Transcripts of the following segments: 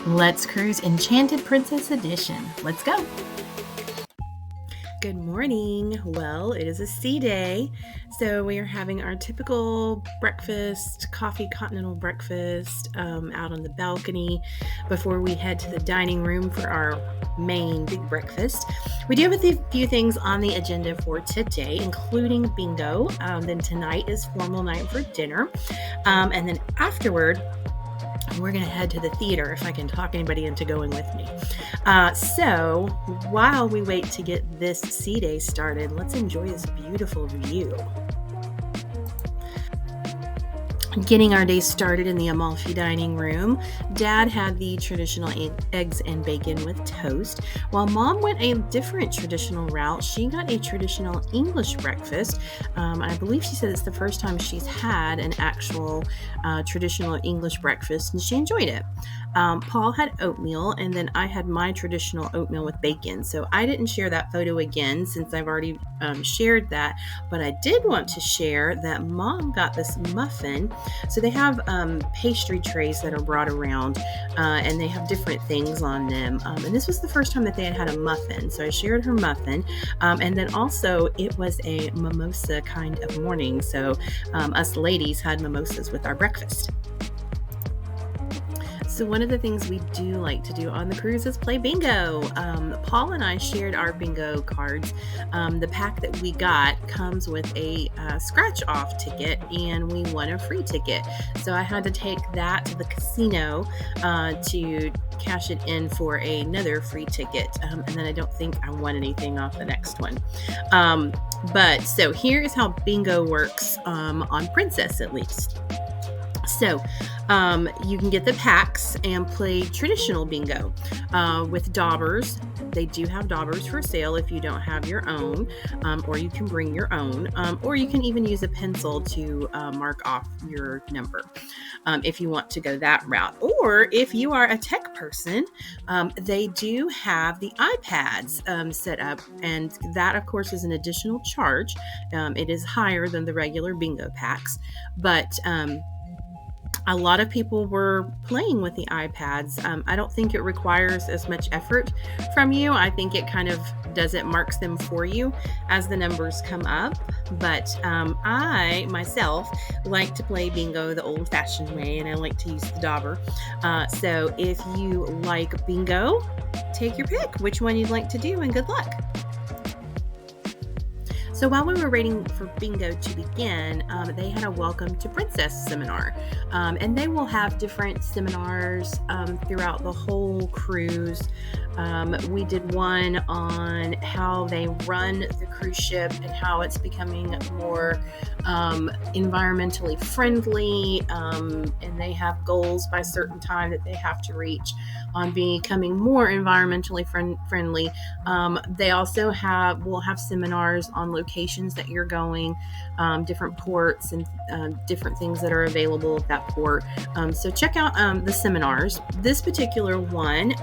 Let's cruise Enchanted Princess Edition. Let's go. Good morning. Well, it is a sea day, so we are having our typical breakfast, coffee continental breakfast out on the balcony before we head to the dining room for our main big breakfast. We do have a few things on the agenda for today, including bingo. Then tonight is formal night for dinner, and then afterward, we're going to head to the theater if I can talk anybody into going with me. So while we wait to get this sea day started, let's enjoy this beautiful view. Getting our day started in the Amalfi dining room. Dad had the traditional eggs and bacon with toast, while Mom went a different traditional route. She got a traditional English breakfast. I believe she said it's the first time she's had an actual traditional English breakfast, and she enjoyed it. Paul had oatmeal, and then I had my traditional oatmeal with bacon. So I didn't share that photo again since I've already shared that, but I did want to share that Mom got this muffin. So they have pastry trays that are brought around, and they have different things on them. And this was the first time that they had a muffin. So I shared her muffin. And then also it was a mimosa kind of morning. So us ladies had mimosas with our breakfast. So one of the things we do like to do on the cruise is play bingo. Paul and I shared our bingo cards. The pack that we got comes with a scratch-off ticket, and we won a free ticket. So I had to take that to the casino to cash it in for another free ticket. And then I don't think I won anything off the next one. But so here is how bingo works on Princess, at least. So you can get the packs and play traditional bingo with daubers. They do have daubers for sale if you don't have your own, or you can bring your own, or you can even use a pencil to mark off your number if you want to go that route. Or if you are a tech person, they do have the iPads set up, and that, of course, is an additional charge. It is higher than the regular bingo packs, but a lot of people were playing with the iPads. I don't think it requires as much effort from you. I think it kind of marks them for you as the numbers come up. But I, myself, like to play bingo the old-fashioned way, and I like to use the dauber. So if you like bingo, take your pick, which one you'd like to do, and good luck. So while we were waiting for bingo to begin, they had a Welcome to Princess seminar. And they will have different seminars throughout the whole cruise. We did one on how they run the cruise ship and how it's becoming more environmentally friendly. And they have goals by a certain time that they have to reach on becoming more environmentally friendly. They also will have seminars on locations that you're going, different ports and different things that are available at that port. So check out the seminars. This particular one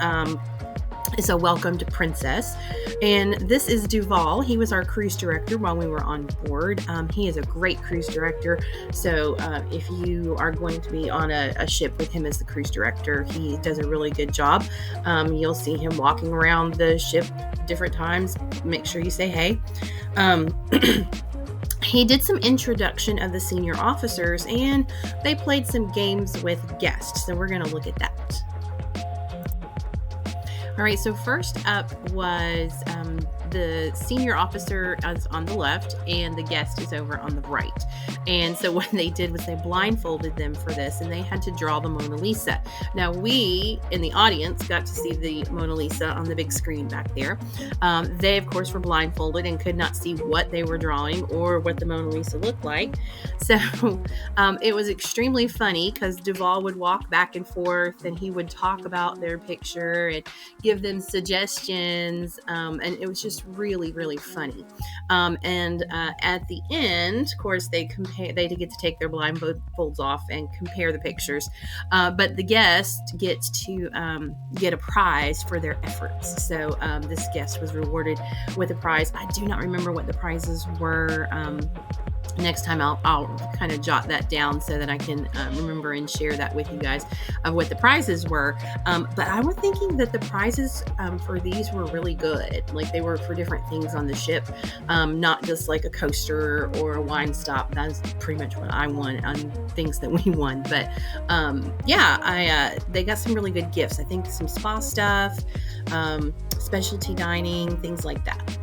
is a Welcome to Princess, and this is Duval. He was our cruise director while we were on board. He is a great cruise director, so if you are going to be on a ship with him as the cruise director, he does a really good job. You'll see him walking around the ship different times. Make sure you say hey. He did some introduction of the senior officers, and they played some games with guests, so we're going to look at that. All right, so first up was the senior officer is on the left, and the guest is over on the right. And so what they did was they blindfolded them for this, and they had to draw the Mona Lisa. Now, we in the audience got to see the Mona Lisa on the big screen back there. They, of course, were blindfolded and could not see what they were drawing or what the Mona Lisa looked like. So it was extremely funny because Duval would walk back and forth, and he would talk about their picture and give them suggestions, and it was just really, really funny. And at the end, of course, they get to take their blindfolds off and compare the pictures, but the guest gets to get a prize for their efforts. So this guest was rewarded with a prize. I do not remember what the prizes were. next time I'll kind of jot that down so that I can remember and share that with you guys of what the prizes were. But I was thinking that the prizes for these were really good. Like they were for different things on the ship, not just like a coaster or a wine stop. That's pretty much what I won on things that we won. But they got some really good gifts. I think some spa stuff, specialty dining, things like that.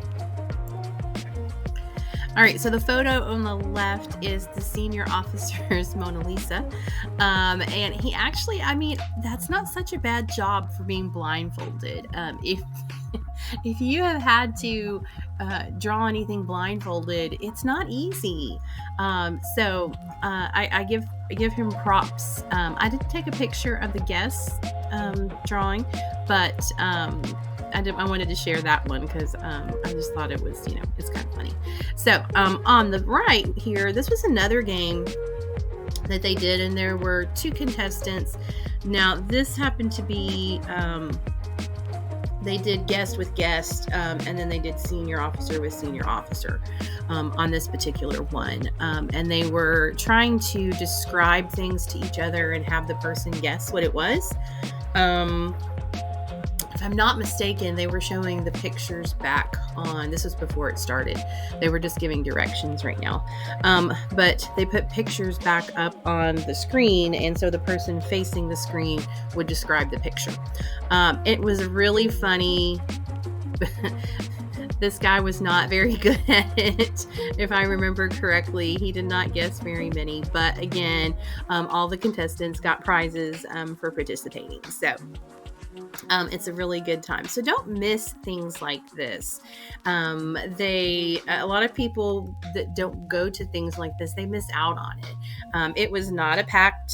All right, so the photo on the left is the senior officer's Mona Lisa. And he actually, that's not such a bad job for being blindfolded. If you have had to draw anything blindfolded, it's not easy. I give him props. I did take a picture of the guest drawing, but I wanted to share that one because I just thought it was, it's kind of funny. So on the right here, this was another game that they did, and there were 2 contestants. Now, this happened to be, they did guest with guest, and then they did senior officer with senior officer on this particular one. And they were trying to describe things to each other and have the person guess what it was. If I'm not mistaken, they were showing the pictures back on, this was before it started. They were just giving directions right now. But they put pictures back up on the screen, and so the person facing the screen would describe the picture. It was really funny. This guy was not very good at it, if I remember correctly. He did not guess very many, but again, all the contestants got prizes for participating. So it's a really good time. So don't miss things like this. A lot of people that don't go to things like this, they miss out on it. It was not a packed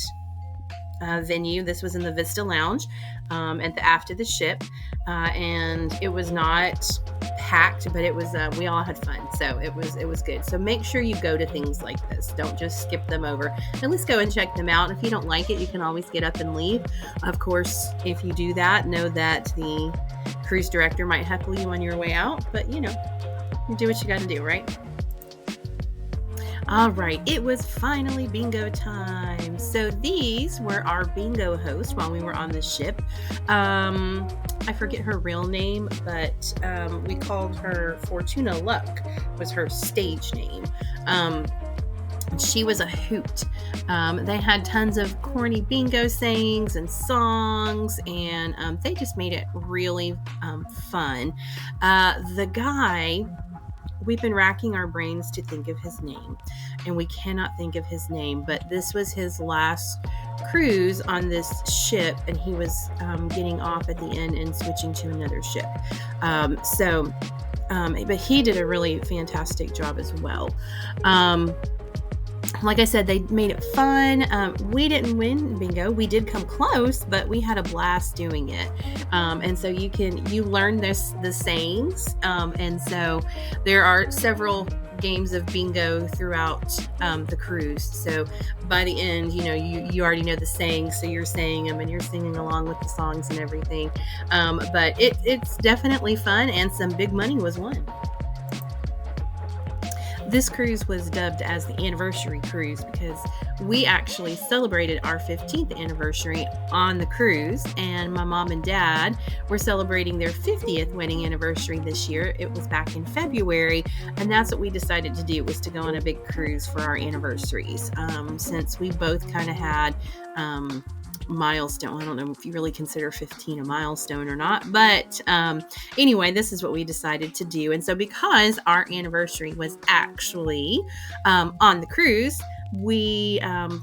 venue. This was in the Vista Lounge at the aft of the ship, and it was not packed, but it was we all had fun, so it was good. So make sure you go to things like this. Don't just skip them over. At least go and check them out. If you don't like it, you can always get up and leave. Of course, if you do that, know that the cruise director might heckle you on your way out, but you do what you got to do, right? All right, it was finally bingo time. So these were our bingo hosts while we were on the ship. I forget her real name, but we called her Fortuna Luck, was her stage name. She was a hoot. They had tons of corny bingo sayings and songs, and they just made it really fun. The guy, we've been racking our brains to think of his name, and we cannot think of his name, but this was his last cruise on this ship, and he was getting off at the end and switching to another ship. But he did a really fantastic job as well. Like I said, they made it fun. We didn't win bingo. We did come close, but we had a blast doing it. And so you learn the sayings. And so there are several games of bingo throughout the cruise. So by the end, you already know the sayings, so you're saying them and you're singing along with the songs and everything. But it's definitely fun, and some big money was won. This cruise was dubbed as the anniversary cruise because we actually celebrated our 15th anniversary on the cruise, and my mom and dad were celebrating their 50th wedding anniversary this year. It was back in February, and that's what we decided to do, was to go on a big cruise for our anniversaries. Since we both kind of had milestone. I don't know if you really consider 15 a milestone or not, but anyway, this is what we decided to do. And so because our anniversary was actually on the cruise, we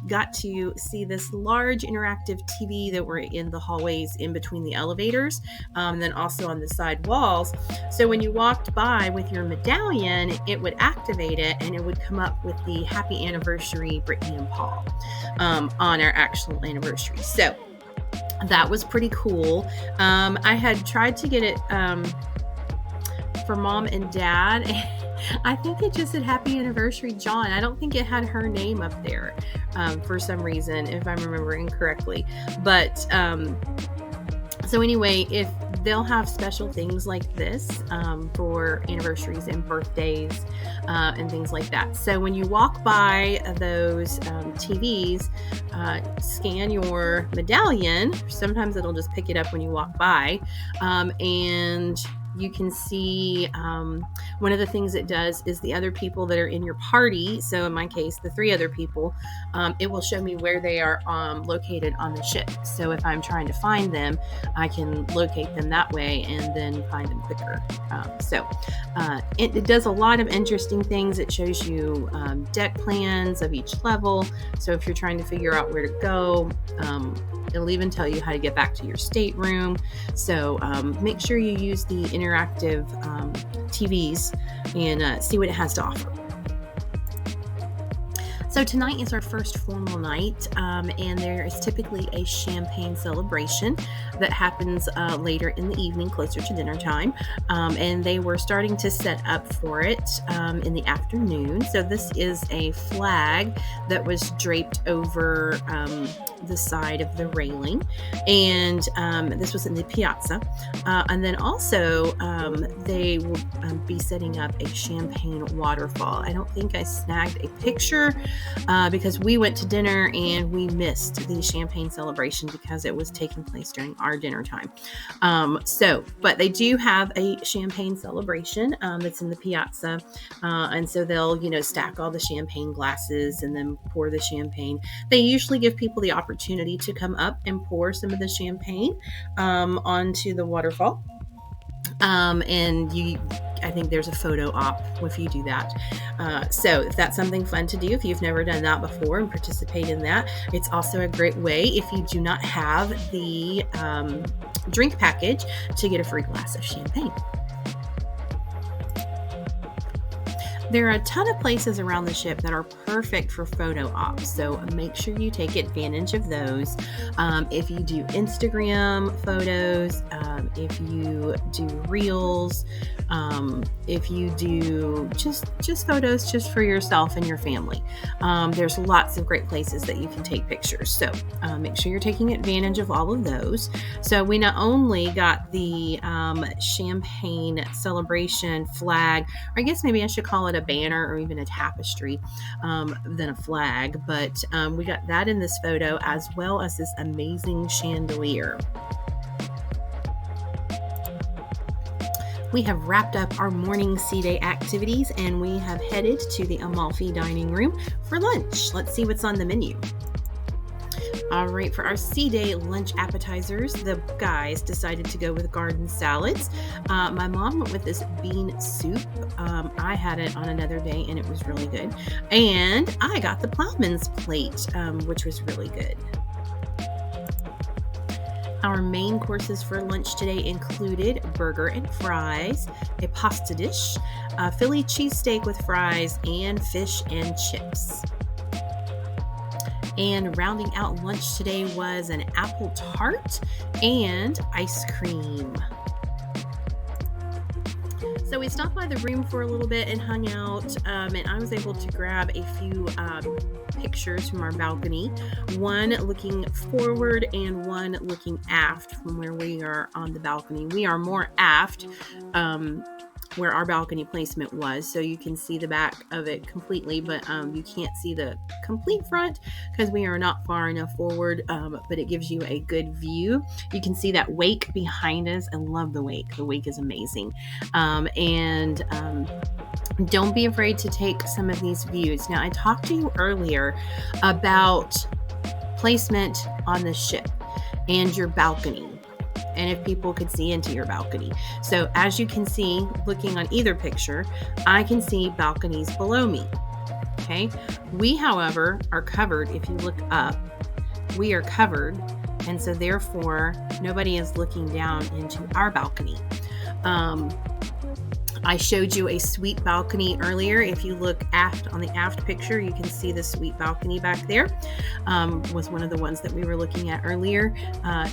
got to see this large interactive TV that were in the hallways in between the elevators, and then also on the side walls. So when you walked by with your medallion, it would activate it, and it would come up with the happy anniversary, Brittany and Paul, on our actual anniversary. So that was pretty cool. I had tried to get it for mom and dad. I think it just said happy anniversary, John. I don't think it had her name up there for some reason, if I'm remembering correctly. But So anyway, if they'll have special things like this for anniversaries and birthdays and things like that. So when you walk by those TVs, scan your medallion. Sometimes it'll just pick it up when you walk by, and you can see one of the things it does is the other people that are in your party. So in my case, the 3 other people, it will show me where they are located on the ship. So if I'm trying to find them, I can locate them that way and then find them quicker. It does a lot of interesting things. It shows you deck plans of each level. So if you're trying to figure out where to go, it'll even tell you how to get back to your stateroom. So make sure you use the interactive TVs and see what it has to offer. So tonight is our first formal night, and there is typically a champagne celebration that happens later in the evening, closer to dinner time, and they were starting to set up for it in the afternoon. So this is a flag that was draped over the side of the railing, and this was in the piazza, and then also they will be setting up a champagne waterfall. I don't think I snagged a picture because we went to dinner and we missed the champagne celebration because it was taking place during our dinner time. But they do have a champagne celebration that's in the piazza, and so they'll, stack all the champagne glasses and then pour the champagne. They usually give people the opportunity to come up and pour some of the champagne onto the waterfall. I think there's a photo op if you do that. So if that's something fun to do, if you've never done that before and participate in that, it's also a great way, if you do not have the drink package, to get a free glass of champagne. There are a ton of places around the ship that are perfect for photo ops, so make sure you take advantage of those. If you do Instagram photos, if you do reels, if you do just photos just for yourself and your family, there's lots of great places that you can take pictures. So make sure you're taking advantage of all of those. So we not only got the champagne celebration flag, or I guess maybe I should call it a banner or even a tapestry than a flag, but we got that in this photo, as well as this amazing chandelier. We have wrapped up our morning sea day activities and we have headed to the Amalfi dining room for lunch. Let's see what's on the menu. All right, for our sea day lunch appetizers, the guys decided to go with garden salads. My mom went with this bean soup. I had it on another day and it was really good. And I got the plowman's plate, which was really good. Our main courses for lunch today included burger and fries, a pasta dish, a Philly cheesesteak with fries, and fish and chips. And rounding out lunch today was an apple tart and ice cream. So we stopped by the room for a little bit and hung out, and I was able to grab a few pictures from our balcony, one looking forward and one looking aft from where we are on the balcony. We are more aft, where our balcony placement was, so you can see the back of it completely, but you can't see the complete front because we are not far enough forward, but it gives you a good view. You can see that wake behind us. I love the wake. The wake is amazing. Don't be afraid to take some of these views. Now, I talked to you earlier about placement on the ship and your balcony, and if people could see into your balcony. So as you can see, looking on either picture, I can see balconies below me. Okay. We, however, are covered. If you look up, we are covered. And so therefore, nobody is looking down into our balcony. I showed you a suite balcony earlier. If you look aft on the aft picture, you can see the suite balcony back there. Was one of the ones that we were looking at earlier.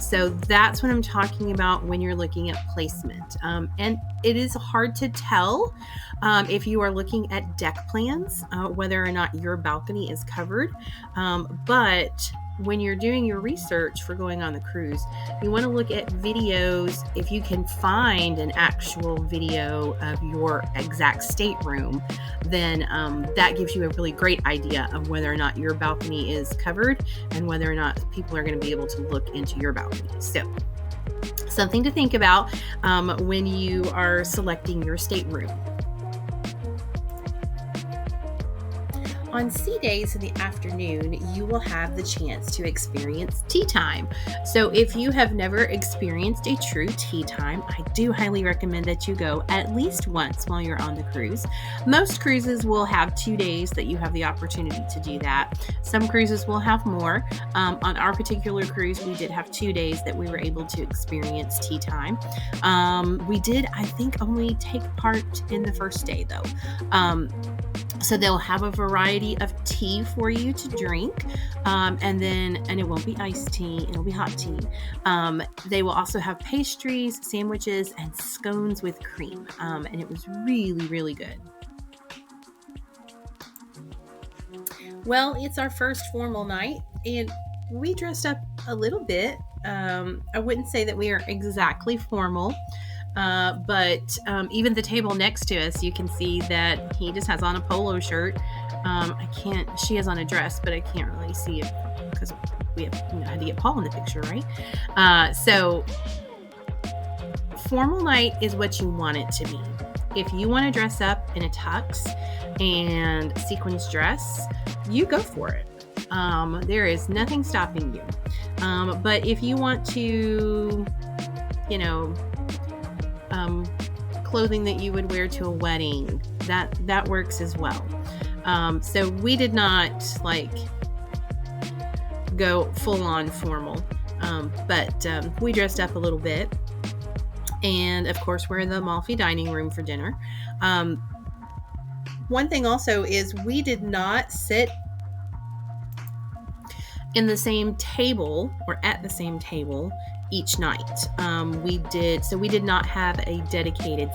So that's what I'm talking about when you're looking at placement. And it is hard to tell if you are looking at deck plans, whether or not your balcony is covered. But when you're doing your research for going on the cruise, you want to look at videos. If you can find an actual video of your exact stateroom, then that gives you a really great idea of whether or not your balcony is covered and whether or not people are going to be able to look into your balcony. So, something to think about when you are selecting your stateroom. On sea days in the afternoon, you will have the chance to experience tea time. So if you have never experienced a true tea time, I do highly recommend that you go at least once while you're on the cruise. Most cruises will have 2 days that you have the opportunity to do that. Some cruises will have more. On our particular cruise, we did have 2 days that we were able to experience tea time. We did, I think, only take part in the first day though. So they'll have a variety of tea for you to drink, and it won't be iced tea, it'll be hot tea. They will also have pastries, sandwiches, and scones with cream, and it was really, really good. Well, it's our first formal night, and we dressed up a little bit. I wouldn't say that we are exactly formal. But even the table next to us, you can see that he just has on a polo shirt. She has on a dress, but I can't really see it because we have, had to get Paul in the picture, right? So formal night is what you want it to be. If you want to dress up in a tux and sequins dress, you go for it. There is nothing stopping you. But if you want to, clothing that you would wear to a wedding, that works as well. So we did not go full on formal, but we dressed up a little bit, and of course we're in the Amalfi dining room for dinner. One thing also is we did not sit in the same table or at the same table each night. We did not have a dedicated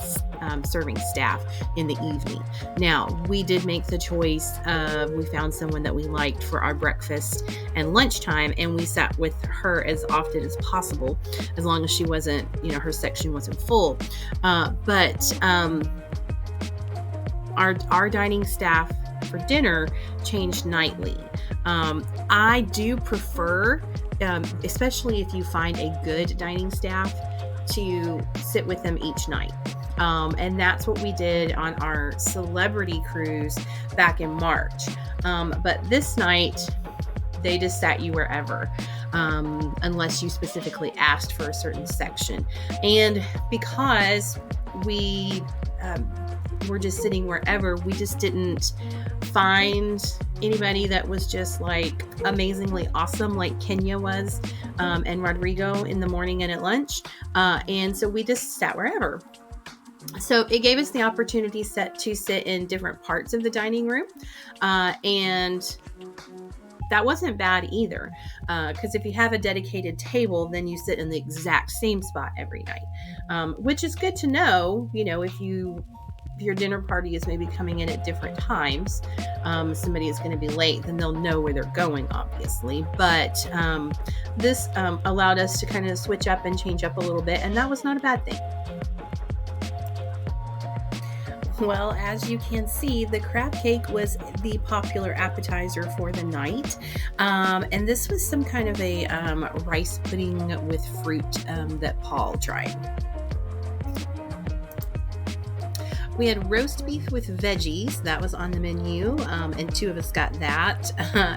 serving staff in the evening. Now, we did make the choice of, we found someone that we liked for our breakfast and lunchtime, and we sat with her as often as possible, as long as she wasn't, her section wasn't full. But our dining staff for dinner changed nightly. I do prefer, especially if you find a good dining staff, to sit with them each night. And that's what we did on our celebrity cruise back in March. But this night, they just sat you wherever, unless you specifically asked for a certain section. And because we were just sitting wherever, we just didn't find anybody that was just amazingly awesome like Kenya was, and Rodrigo in the morning and at lunch. And so we just sat wherever. So it gave us the opportunity to sit in different parts of the dining room. And that wasn't bad either. Because if you have a dedicated table, then you sit in the exact same spot every night, which is good to know, if your dinner party is maybe coming in at different times, somebody is going to be late, then they'll know where they're going, obviously. But this allowed us to kind of switch up and change up a little bit, and that was not a bad thing. Well, as you can see, the crab cake was the popular appetizer for the night. And this was some kind of a rice pudding with fruit that Paul tried. We had roast beef with veggies. That was on the menu, and 2 of us got that.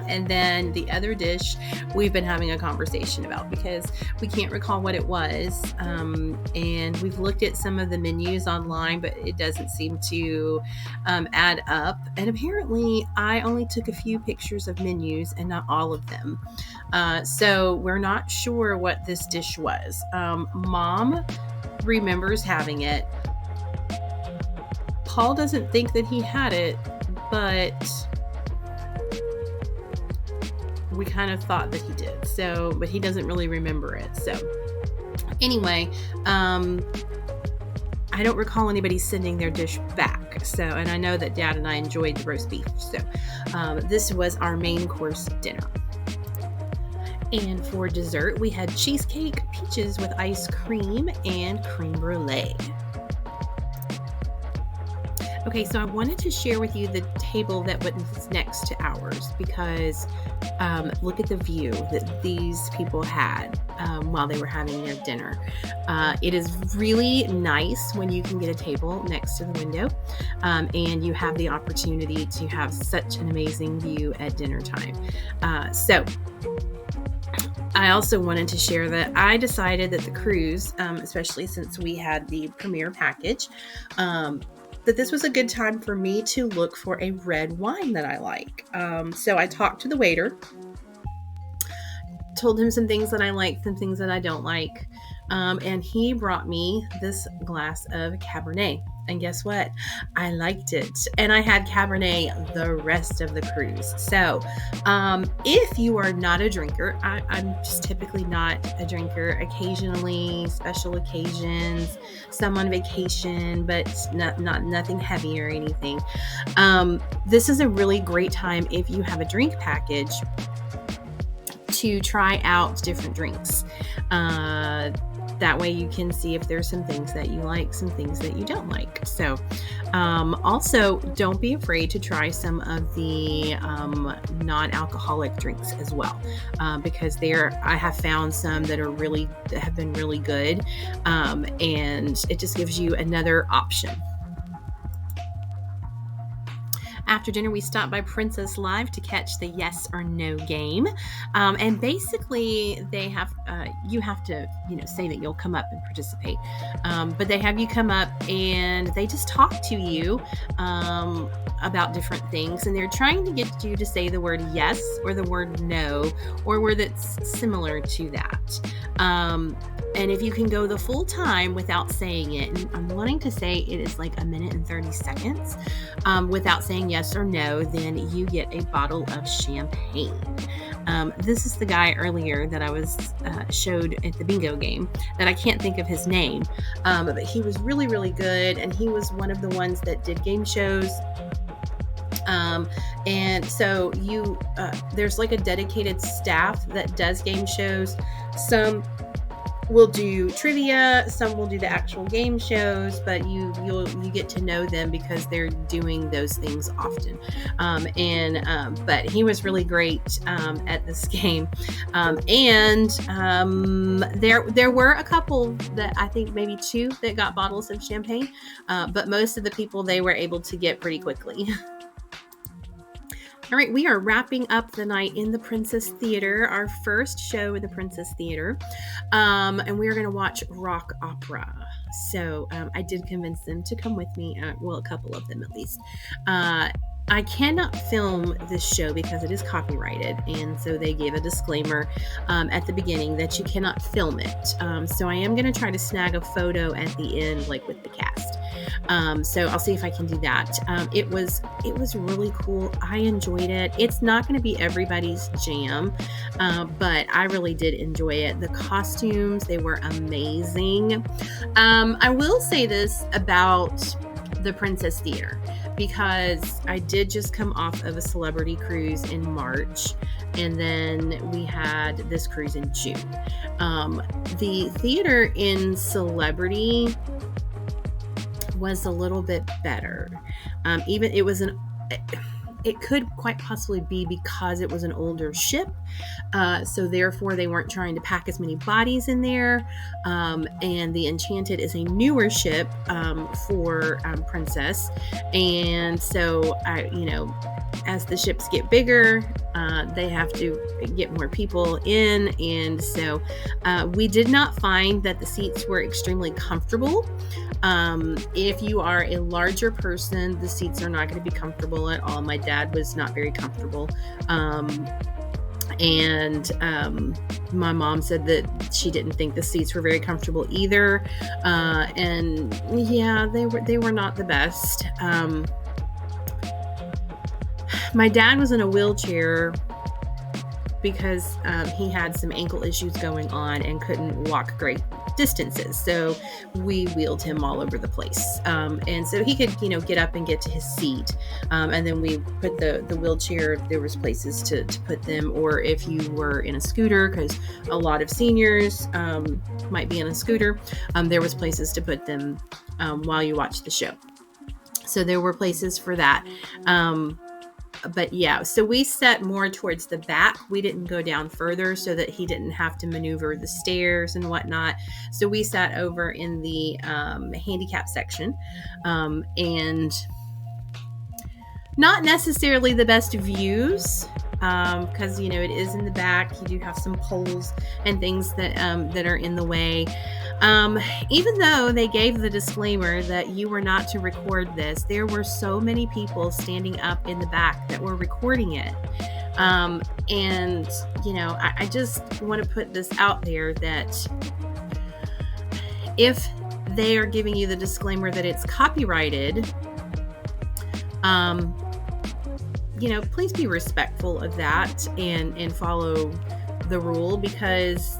And then the other dish we've been having a conversation about because we can't recall what it was. And we've looked at some of the menus online, but it doesn't seem to add up. And apparently I only took a few pictures of menus and not all of them. So we're not sure what this dish was. Mom remembers having it. Paul doesn't think that he had it, but we kind of thought that he did. So, but he doesn't really remember it. So anyway, I don't recall anybody sending their dish back. So, and I know that Dad and I enjoyed the roast beef. So this was our main course dinner. And for dessert, we had cheesecake, peaches with ice cream, and creme brulee. Okay, so I wanted to share with you the table that was next to ours because look at the view that these people had while they were having their dinner. It is really nice when you can get a table next to the window and you have the opportunity to have such an amazing view at dinner time. So I also wanted to share that I decided that the cruise, especially since we had the premier package, that this was a good time for me to look for a red wine that I like. So I talked to the waiter, told him some things that I like, some things that I don't like, and he brought me this glass of Cabernet. And guess what? I liked it. And I had Cabernet the rest of the cruise. So if you are not a drinker, I'm just typically not a drinker. Occasionally, special occasions, some on vacation, but nothing heavy or anything. This is a really great time if you have a drink package to try out different drinks. That way you can see if there's some things that you like, some things that you don't like. So also don't be afraid to try some of the non-alcoholic drinks as well, because I have found some that have been really good, and it just gives you another option. After dinner, we stopped by Princess Live to catch the yes or no game. And basically, they have you have to say that you'll come up and participate. But they have you come up and they just talk to you about different things. And they're trying to get you to say the word yes or the word no or a word that's similar to that. And if you can go the full time without saying it, and I'm wanting to say it is like 1 minute and 30 seconds without saying yes or no, then you get a bottle of champagne. This is the guy earlier that I was showed at the bingo game that I can't think of his name, but he was really, really good. And he was one of the ones that did game shows. And so there's like a dedicated staff that does game shows. Some will do trivia, some will do the actual game shows, but you get to know them because they're doing those things often. But he was really great at this game. And there were a couple that I think maybe 2 that got bottles of champagne, but most of the people they were able to get pretty quickly. All right, we are wrapping up the night in the Princess Theater, our first show in the Princess Theater, and we are going to watch rock opera. So I did convince them to come with me, a couple of them at least. I cannot film this show because it is copyrighted, and so they gave a disclaimer at the beginning that you cannot film it. So I am going to try to snag a photo at the end, like with the cast. So I'll see if I can do that. It was really cool. I enjoyed it. It's not going to be everybody's jam, but I really did enjoy it. The costumes, they were amazing. I will say this about the Princess Theater, because I did just come off of a celebrity cruise in March, and then we had this cruise in June. The theater in Celebrity was a little bit better. It could quite possibly be because it was an older ship, so therefore they weren't trying to pack as many bodies in there, and the Enchanted is a newer ship for Princess, and so as the ships get bigger, they have to get more people in, and so we did not find that the seats were extremely comfortable. If you are a larger person, the seats are not going to be comfortable at all. My dad was not very comfortable. And my mom said that she didn't think the seats were very comfortable either. And yeah, they were not the best. My dad was in a wheelchair because he had some ankle issues going on and couldn't walk great distances. So we wheeled him all over the place. And so he could, get up and get to his seat. And then we put the wheelchair, there was places to put them, or if you were in a scooter, because a lot of seniors might be in a scooter, there was places to put them while you watch the show. So there were places for that. But yeah, so we sat more towards the back. We didn't go down further so that he didn't have to maneuver the stairs and whatnot. So we sat over in the handicap section, and not necessarily the best views, because it is in the back. You do have some poles and things that are in the way. Even though they gave the disclaimer that you were not to record this, there were so many people standing up in the back that were recording it. And I just want to put this out there that if they are giving you the disclaimer that it's copyrighted, please be respectful of that and follow the rule, because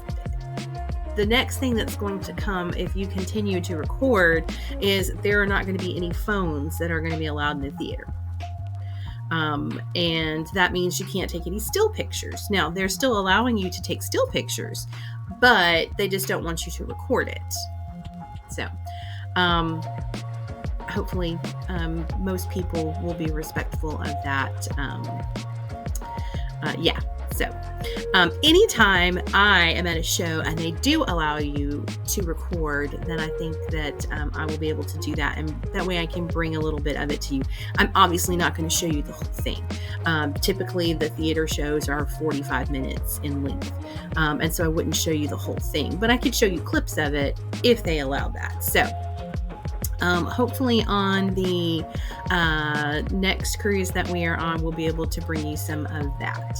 the next thing that's going to come if you continue to record is there are not going to be any phones that are going to be allowed in the theater. And that means you can't take any still pictures. Now, they're still allowing you to take still pictures, but they just don't want you to record it. So, hopefully, most people will be respectful of that. So, anytime I am at a show and they do allow you to record, then I think that I will be able to do that. And that way I can bring a little bit of it to you. I'm obviously not going to show you the whole thing. Typically, the theater shows are 45 minutes in length. And so I wouldn't show you the whole thing. But I could show you clips of it if they allow that. So, hopefully on the next cruise that we are on, we'll be able to bring you some of that.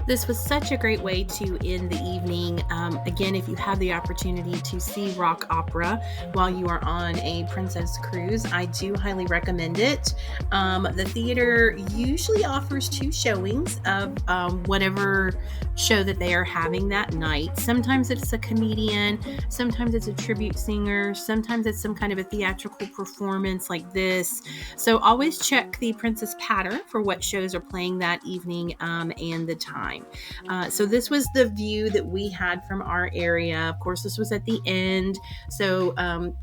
This was such a great way to end the evening. Again, if you have the opportunity to see rock opera while you are on a princess cruise, I do highly recommend it. The theater usually offers 2 showings of whatever show that they are having that night. Sometimes it's a comedian, sometimes it's a tribute singer, sometimes it's some kind of a theatrical performance like this. So always check the Princess Patter for what shows are playing that evening and the time. So this was the view that we had from our area. Of course, this was at the end. So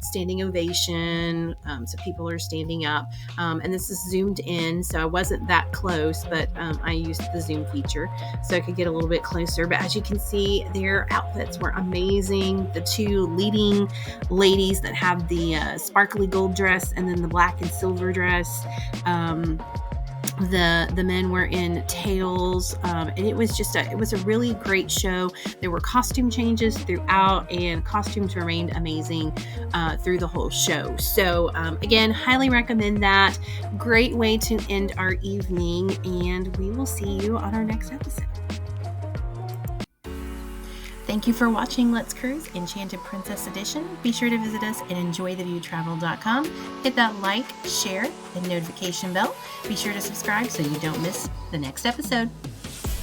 standing ovation. So people are standing up. And this is zoomed in. So I wasn't that close, but I used the zoom feature so I could get a little bit closer. But as you can see, their outfits were amazing. The 2 leading ladies that have the sparkly gold dress and then the black and silver dress. The men were in tails, and it was a really great show. There were costume changes throughout, and costumes remained amazing through the whole show. So again, highly recommend that. Great way to end our evening, and we will see you on our next episode. Thank you for watching Let's Cruise Enchanted Princess Edition. Be sure to visit us at enjoytheviewtravel.com. Hit that like, share, and notification bell. Be sure to subscribe so you don't miss the next episode.